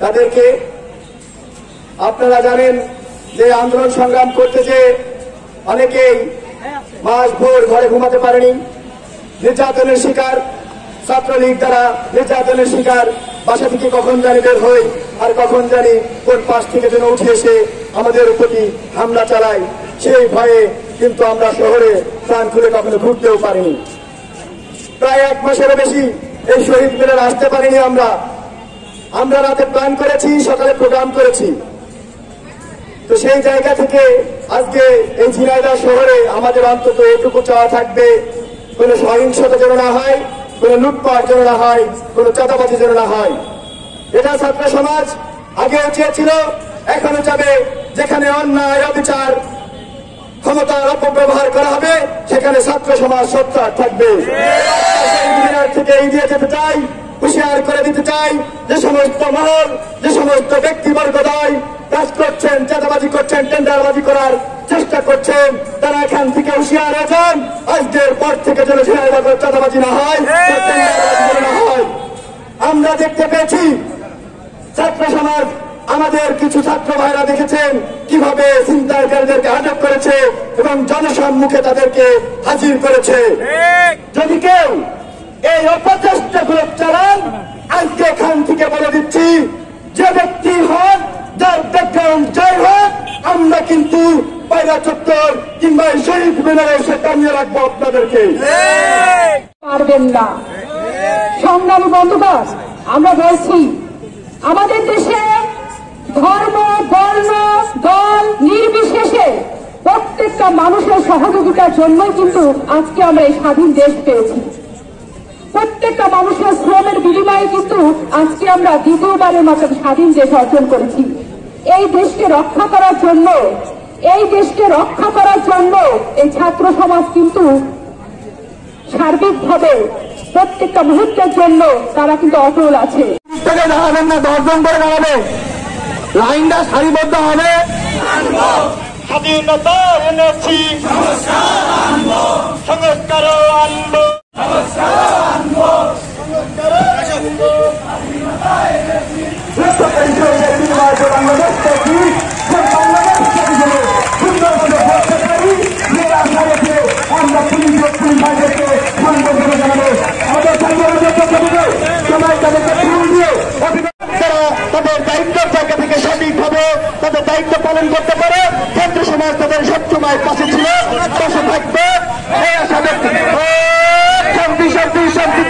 তাদেরকে আপনারা জানেন যে আন্দোলন সংগ্রাম করতে যে অনেকেই মাস ভোর ঘরে ঘুমাতে পারেনি, নির্যাতনের শিকার, ছাত্রলীগ দ্বারা নির্যাতনের শিকার, বাসা থেকে কখন জানি বের হই আর কখন জানি কোন পাশ থেকে যেন উঠে এসে আমাদের প্রতি হামলা চালায়। সেই ভয়ে কিন্তু আমরা শহরে প্রাণ খুলে কখনো ঘুরতেও পারিনি। প্রায় 1 মাসেরও বেশি এই শহীদ মিনারে আসতে পারিনি। আমরা রাতে প্ল্যান করেছি, সকালে প্রোগ্রাম করেছি। তো সেই জায়গা থেকে আজকে এই ঝিনাইদহ শহরে আমাদের অন্তত এটুকু চাওয়া থাকবে, কোন সহিংসতা যেন না হয়, কোন লুটপাট যেন না হয়, কোন চাঁদাবাজি যেন না হয়। এটা ছাত্র সমাজ আগেও চেয়েছিল, এখনো চাবে। যেখানে অন্যায়, অবিচার, ক্ষমতার অপব্যবহার করা হবে সেখানে ছাত্র সমাজ সোচ্চার থাকবে। থেকে এগিয়ে যেতে চাই, হুঁশিয়ার করে দিতে চাই যে সমস্ত মহল, যে সমস্ত ব্যক্তিবর্গ কাজ করছেন, চাঁদাবাজি করছেন, টেন্ডারবাজি করার চেষ্টা করছেন, তারা এখান থেকে হুঁশিয়ার হয়েছেন। আজকের পর থেকে যেন চাঁদাবাজি না হয়, না হয়। আমরা দেখতে পেয়েছি ছাত্র সমাজ, আমাদের কিছু ছাত্র ভাইরা দেখেছেন কিভাবে ছিনতাইকারীদেরকে আটক করেছে এবং জনসম্মুখে তাদেরকে হাজির করেছে। যদি কেউ এই অপচেষ্টাগুলো চালান, আজকে এখান থেকে বলে দিচ্ছি, যে ব্যক্তি হন, যার ব্যাকগ্রাউন্ড যাই হোক, আমরা কিন্তু পায়রা চত্বর কিংবা শহীদ মিনারে এসে টানিয়ে রাখবো আপনাদেরকে। পারবেন না। সংগ্রামী বন্ধুগণ, আমরা বলছি আমাদের দেশে ধর্ম, বর্ণ, দল নির্বিশেষে প্রত্যেকটা মানুষের সহযোগিতার জন্যই কিন্তু আজকে আমরা এই স্বাধীন দেশ পেয়েছি। প্রত্যেকটা মানুষের শ্রমের বিনিময়ে কিন্তু আজকে আমরা দ্বিতীয়বারের মতো স্বাধীন দেশ অর্জন করেছি। এই দেশকে রক্ষা করার জন্য, এই ছাত্র সমাজ কিন্তু সার্বিকভাবে প্রত্যেকটা মুহূর্তের জন্য তারা কিন্তু অটল আছে। দাঁড়াবেন না, 10 জন করে দাঁড়াবে, লাইনটা সারিবদ্ধ হবে। স্বাধীনতা এনেছি, সংস্কার আনবো, তাদের দায়িত্বের জায়গা থেকে সঠিকভাবে তাদের দায়িত্ব পালন করতে পারে। ছাত্র সমাজ তাদের সবসময় পাশে ছিল, পাশে থাকবে। এই আশা ব্যক্তি শান্তি শান্তি শান্তি